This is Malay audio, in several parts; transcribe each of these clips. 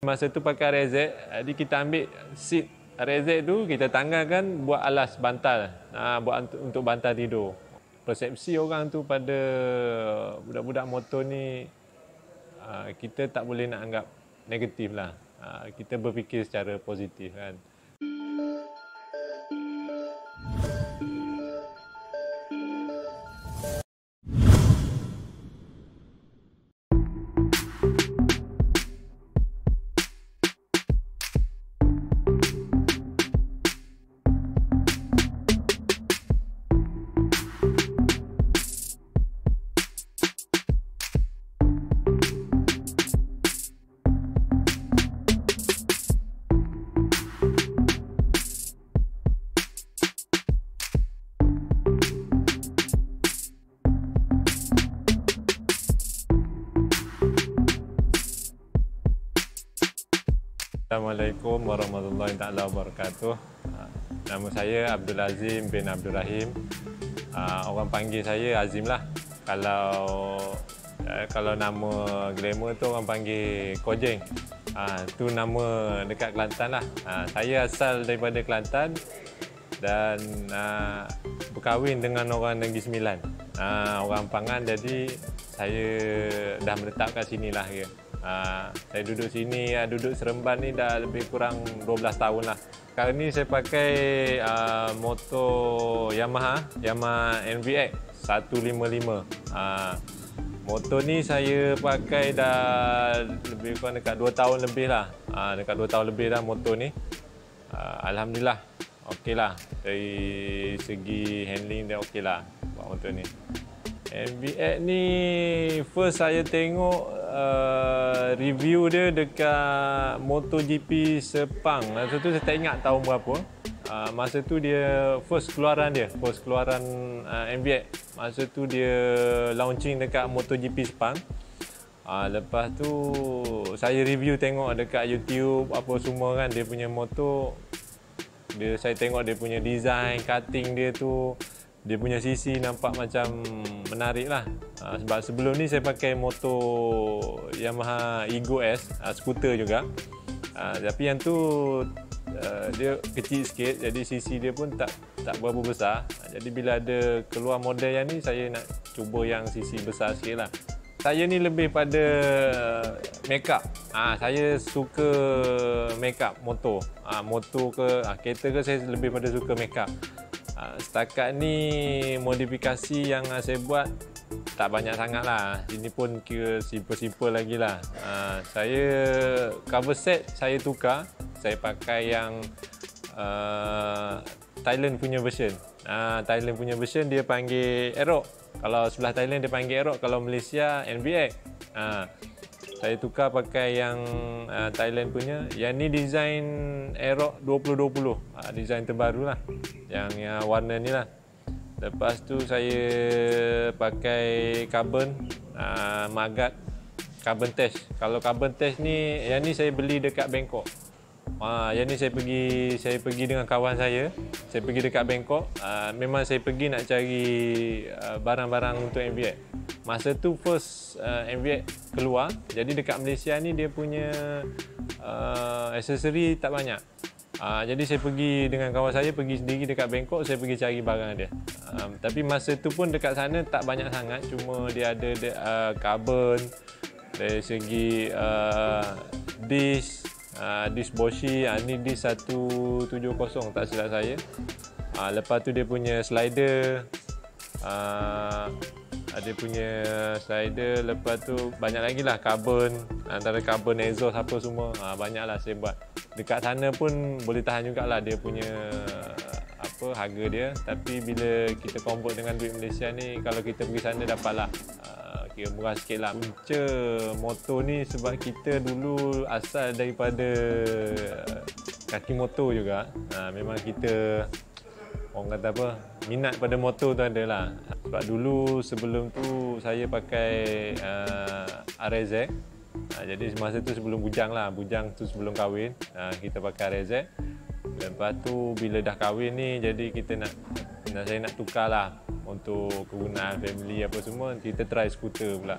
Masa tu pakai rezek, jadi kita ambil seat rezek tu, kita tanggalkan buat alas bantal, buat untuk bantal tidur. Persepsi orang tu pada budak-budak motor ni, kita tak boleh nak anggap negatif lah. Kita berfikir secara positif kan. Assalamualaikum warahmatullahi wabarakatuh. Nama saya Abdul Azim bin Abdul Rahim. Orang panggil saya Azim lah. Kalau nama glamour tu orang panggil Kojeng. Tu nama dekat Kelantan lah. Saya asal daripada Kelantan dan berkahwin dengan orang Negeri Sembilan. Orang Pangan, jadi saya dah menetap kat sini lah. Saya duduk sini, duduk Seremban ni dah lebih kurang 12 tahun lah. Kali ni saya pakai motor Yamaha NVX 155. Motor ni saya pakai dah lebih kurang dekat 2 tahun lebih lah. Dekat 2 tahun lebih dah motor ni. Alhamdulillah, okey lah. Dari segi handling dia okey lah buat motor ni. NVX ni first saya tengok review dia dekat MotoGP Sepang. Masa tu saya tak ingat tahun berapa. Masa tu dia first keluaran NVX. Masa tu dia launching dekat MotoGP Sepang. Lepas tu saya review tengok dekat YouTube apa semua kan, dia punya motor. Saya tengok dia punya design, cutting dia tu, dia punya sisi nampak macam menarik lah. Sebab sebelum ni saya pakai motor Yamaha Ego S, skuter juga. Tapi yang tu dia kecil sikit, jadi sisi dia pun tak berapa besar. Jadi bila ada keluar model yang ni, saya nak cuba yang sisi besar sikit lah. Saya ni lebih pada make up. Saya suka make up motor. Motor ke kereta ke, saya lebih pada suka make up. Setakat ni modifikasi yang saya buat tak banyak sangat lah. Ini pun kira simple-simple lagi lah. Saya cover set saya tukar. Saya pakai yang Thailand punya version. Thailand punya version dia panggil Aerox. Kalau sebelah Thailand dia panggil Aerox, kalau Malaysia NVX. Saya tukar pakai yang Thailand punya. Yang ni design Aerox 2020. Design terbaru lah. Yang warna ni lah. Lepas tu saya pakai carbon Magat carbon test. Kalau carbon test ni, yang ni saya beli dekat Bangkok. Yang ni saya pergi dengan kawan saya. Saya pergi dekat Bangkok. Memang saya pergi nak cari barang-barang untuk NVX. Masa tu first NVX keluar. Jadi dekat Malaysia ni dia punya aksesori tak banyak. Jadi saya pergi dengan kawan saya, pergi sendiri dekat Bangkok, saya pergi cari barang dia. Tapi masa tu pun dekat sana tak banyak sangat, cuma dia ada carbon, dari segi disc Bosch, ni disc 170 tak silap saya. Lepas tu dia punya slider, lepas tu banyak lagi lah carbon, antara carbon exhaust apa semua, banyak lah saya buat. Dekat sana pun boleh tahan jugalah dia punya harga dia, tapi bila kita convert dengan duit Malaysia ni, kalau kita pergi sana dapatlah kira murah sikit lah. Punca motor ni sebab kita dulu asal daripada kaki motor juga. Memang kita orang kata apa, minat pada motor tu ada lah. Sebab dulu sebelum tu saya pakai RZ. Jadi masa tu sebelum bujang tu sebelum kahwin, kita pakai RZ. Lepas tu bila dah kahwin ni, jadi saya nak tukar lah untuk kegunaan family apa semua, kita try skuter pula.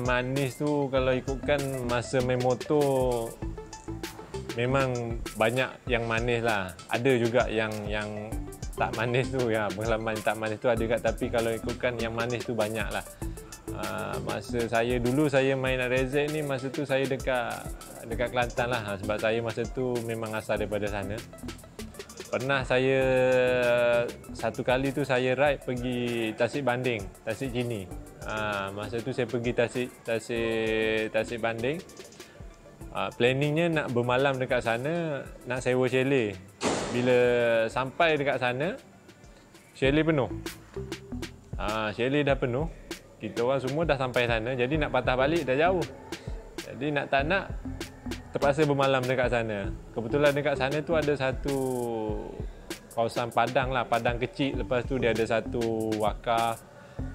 manis tu kalau ikutkan masa main motor memang banyak yang manis lah. Ada juga yang tak manis tu ya, pengalaman tak manis tu ada juga, tapi kalau ikutkan yang manis tu banyak lah. Masa saya dulu saya main RZ ni, masa tu saya dekat Kelantan lah, sebab saya masa tu memang asal daripada sana. Pernah saya satu kali tu saya ride pergi Tasik Banding, Tasik Chini. Masa tu saya pergi Tasik Banding. Planningnya nak bermalam dekat sana, nak sewa chalet. Bila sampai dekat sana, chalet penuh. Chalet dah penuh. Kita orang semua dah sampai sana, jadi nak patah balik dah jauh. Jadi nak tak nak terpaksa bermalam dekat sana. Kebetulan dekat sana tu ada satu kawasan padang lah, padang kecil. Lepas tu dia ada satu wakaf.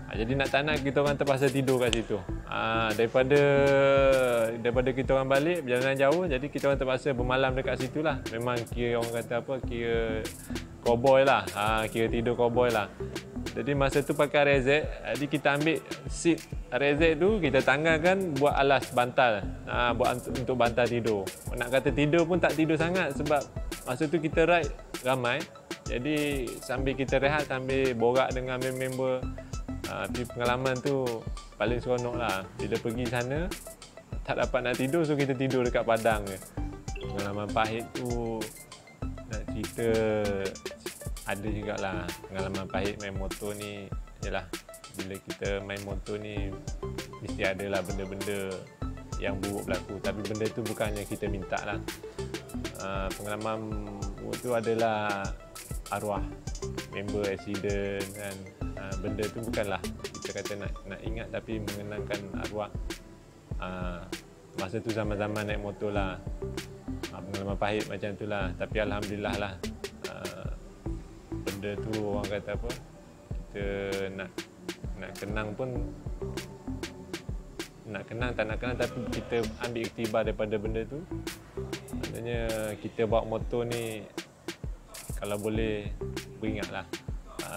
Jadi nak tak nak kita orang terpaksa tidur kat situ. Daripada kita orang balik perjalanan jauh, jadi kita orang terpaksa bermalam dekat situ lah. Memang kira orang kata apa, kira cowboy lah, kira tidur cowboy lah. Jadi masa tu pakai RZ, jadi kita ambil seat RZ tu, kita tanggalkan buat alas bantal, buat untuk bantal tidur. Nak kata tidur pun tak tidur sangat sebab masa tu kita ride ramai. Jadi sambil kita rehat, sambil borak dengan member, pengalaman tu paling seronok lah. Bila pergi sana tak dapat nak tidur, so kita tidur dekat padang je. Pengalaman pahit tu nak cerita ada jugalah. Pengalaman pahit main motor ni ialah bila kita main motor ni mesti adalah benda-benda yang buruk berlaku, tapi benda tu bukannya kita minta lah. Pengalaman tu adalah arwah member accident kan. Benda tu bukanlah kita kata nak ingat, tapi mengenangkan arwah. Masa tu zaman-zaman naik motor lah. Pengalaman pahit macam tu lah, tapi alhamdulillah lah. Benda tu orang kata apa, kita nak kenang pun, nak kenang tak nak kenang, tapi kita ambil iktibar daripada benda tu. Maknanya kita bawa motor ni kalau boleh beringat lah.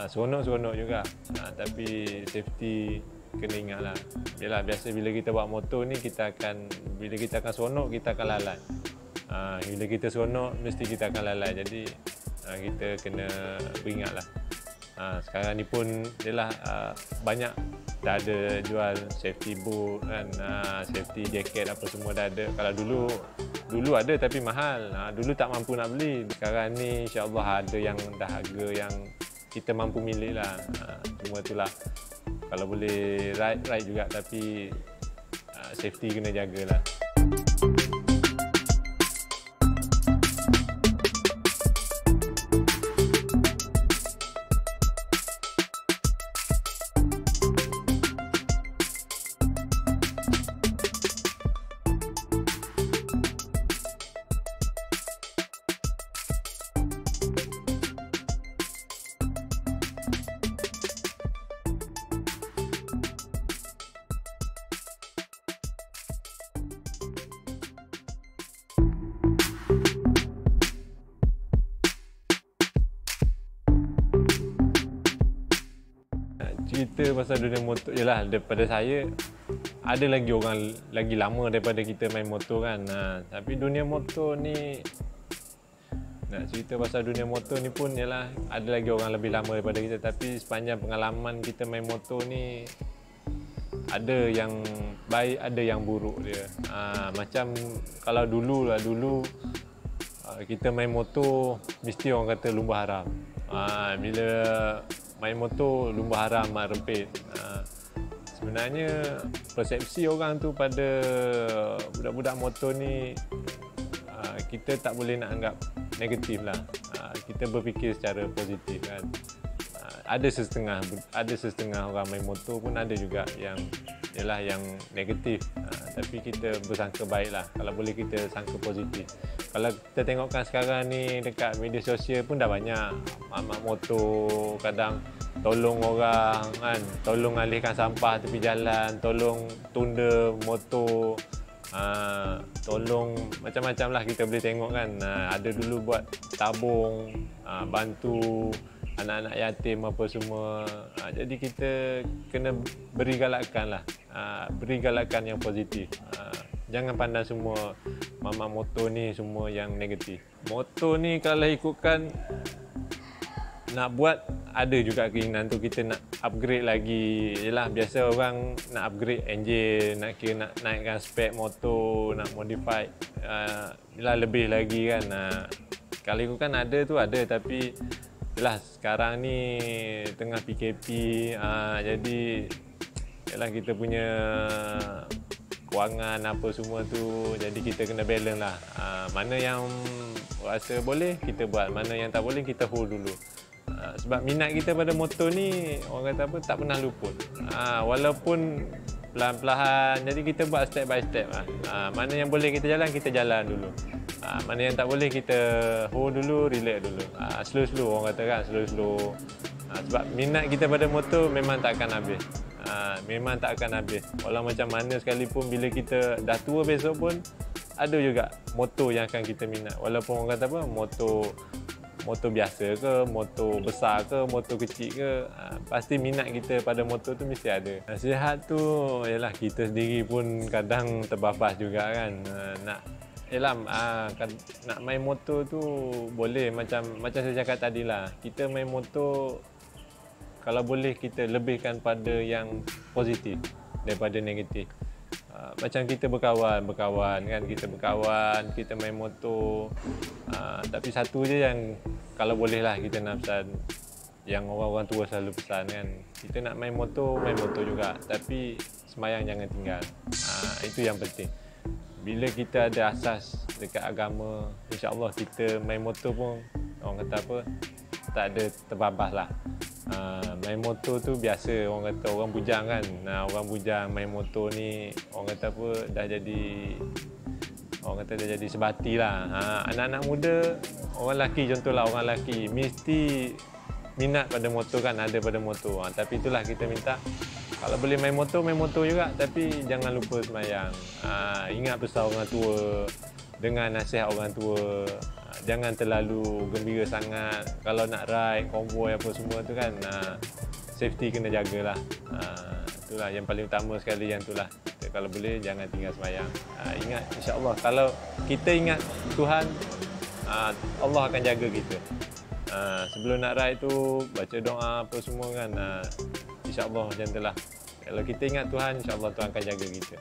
Seronok-seronok juga, tapi safety kena ingat lah. Yalah, biasa bila kita bawa motor ni bila kita akan seronok, kita akan lalai. Bila kita seronok mesti kita akan lalai. Jadi kita kena beringat lah. Sekarang ni pun yalah, banyak dah ada jual safety boot kan, safety jacket apa semua dah ada. Kalau dulu ada tapi mahal. Dulu tak mampu nak beli. Sekarang ni insya-Allah ada yang dah harga yang kita mampu milik lah. Semua itulah. Kalau boleh ride juga, tapi safety kena jagalah. Cerita pasal dunia motor jelah, daripada saya ada lagi orang lagi lama daripada kita main motor kan. Tapi dunia motor ni, nak cerita pasal dunia motor ni pun ialah ada lagi orang lebih lama daripada kita, tapi sepanjang pengalaman kita main motor ni ada yang baik, ada yang buruk dia. Macam kalau dulu kita main motor mesti orang kata lumba haram. Bila main motor lumba haram, mak rempit. Sebenarnya persepsi orang tu pada budak-budak motor ni, kita tak boleh nak anggap negatif lah. Kita berfikir secara positif kan. Ada setengah orang main motor pun ada juga yang negatif. Tapi kita bersangka baik lah. Kalau boleh kita sangka positif. Kalau kita tengokkan sekarang ni dekat media sosial pun dah banyak mak motor kadang tolong orang kan, tolong alihkan sampah tepi jalan, tolong tunda motor, tolong macam-macam lah kita boleh tengok kan. Ada dulu buat tabung, bantu anak-anak yatim apa semua. Jadi kita kena beri galakkan lah. beri galakan yang positif. Jangan pandang semua mamak motor ni semua yang negatif. Motor ni kalau ikutkan nak buat, ada juga keinginan tu kita nak upgrade lagi. Yelah, biasa orang nak upgrade enjin, nak naikkan spek motor, nak modify yelah lebih lagi kan. Kalau ikutkan ada tu ada, tapi yelah sekarang ni tengah PKP, jadi yelah kita punya kewangan apa semua tu, jadi kita kena balance lah. Mana yang rasa boleh kita buat, mana yang tak boleh kita hold dulu. Sebab minat kita pada motor ni orang kata apa, tak pernah luput. Walaupun perlahan-perlahan, jadi kita buat step by step lah. Mana yang boleh kita jalan dulu. Mana yang tak boleh kita hold dulu, relax dulu. Slow-slow orang kata kan, slow-slow. Sebab minat kita pada motor memang tak akan habis. Memang tak akan habis. Walau macam mana sekalipun, bila kita dah tua besok pun ada juga motor yang akan kita minat. Walaupun orang kata apa, motor biasa ke, motor besar ke, motor kecil ke, pasti minat kita pada motor tu mesti ada. Nasihat tu ialah kita sendiri pun kadang terbabas juga kan. Nak main motor tu boleh, macam saya cakap tadi lah, kita main motor kalau boleh kita lebihkan pada yang positif daripada negatif. Macam kita berkawan kan, kita main motor, tapi satu je yang kalau boleh lah kita nak pesan, yang orang-orang tua selalu pesan kan, kita nak main motor juga, tapi sembahyang jangan tinggal. Itu yang penting. Bila kita ada asas dekat agama, insya-Allah kita main motor pun orang kata apa, tak ada terbabas lah. Main motor tu biasa, orang kata orang bujang kan. Orang bujang main motor ni orang kata apa, dah jadi sebati lah. Anak-anak muda, orang lelaki contohlah, orang lelaki mesti minat pada motor kan, ada pada motor. Tapi itulah kita minta, kalau boleh main motor juga, tapi jangan lupa sembahyang. Ingat pesan orang tua, dengar nasihat orang tua. Jangan terlalu gembira sangat. Kalau nak ride, konvoi apa semua tu kan, safety kena jagalah. Itulah yang paling utama sekali, yang itulah. Kalau boleh jangan tinggal sembahyang. Ingat, insya-Allah kalau kita ingat Tuhan, Allah akan jaga kita. Sebelum nak ride tu baca doa apa semua kan, insya-Allah macam itulah. Kalau kita ingat Tuhan, insya-Allah Tuhan akan jaga kita.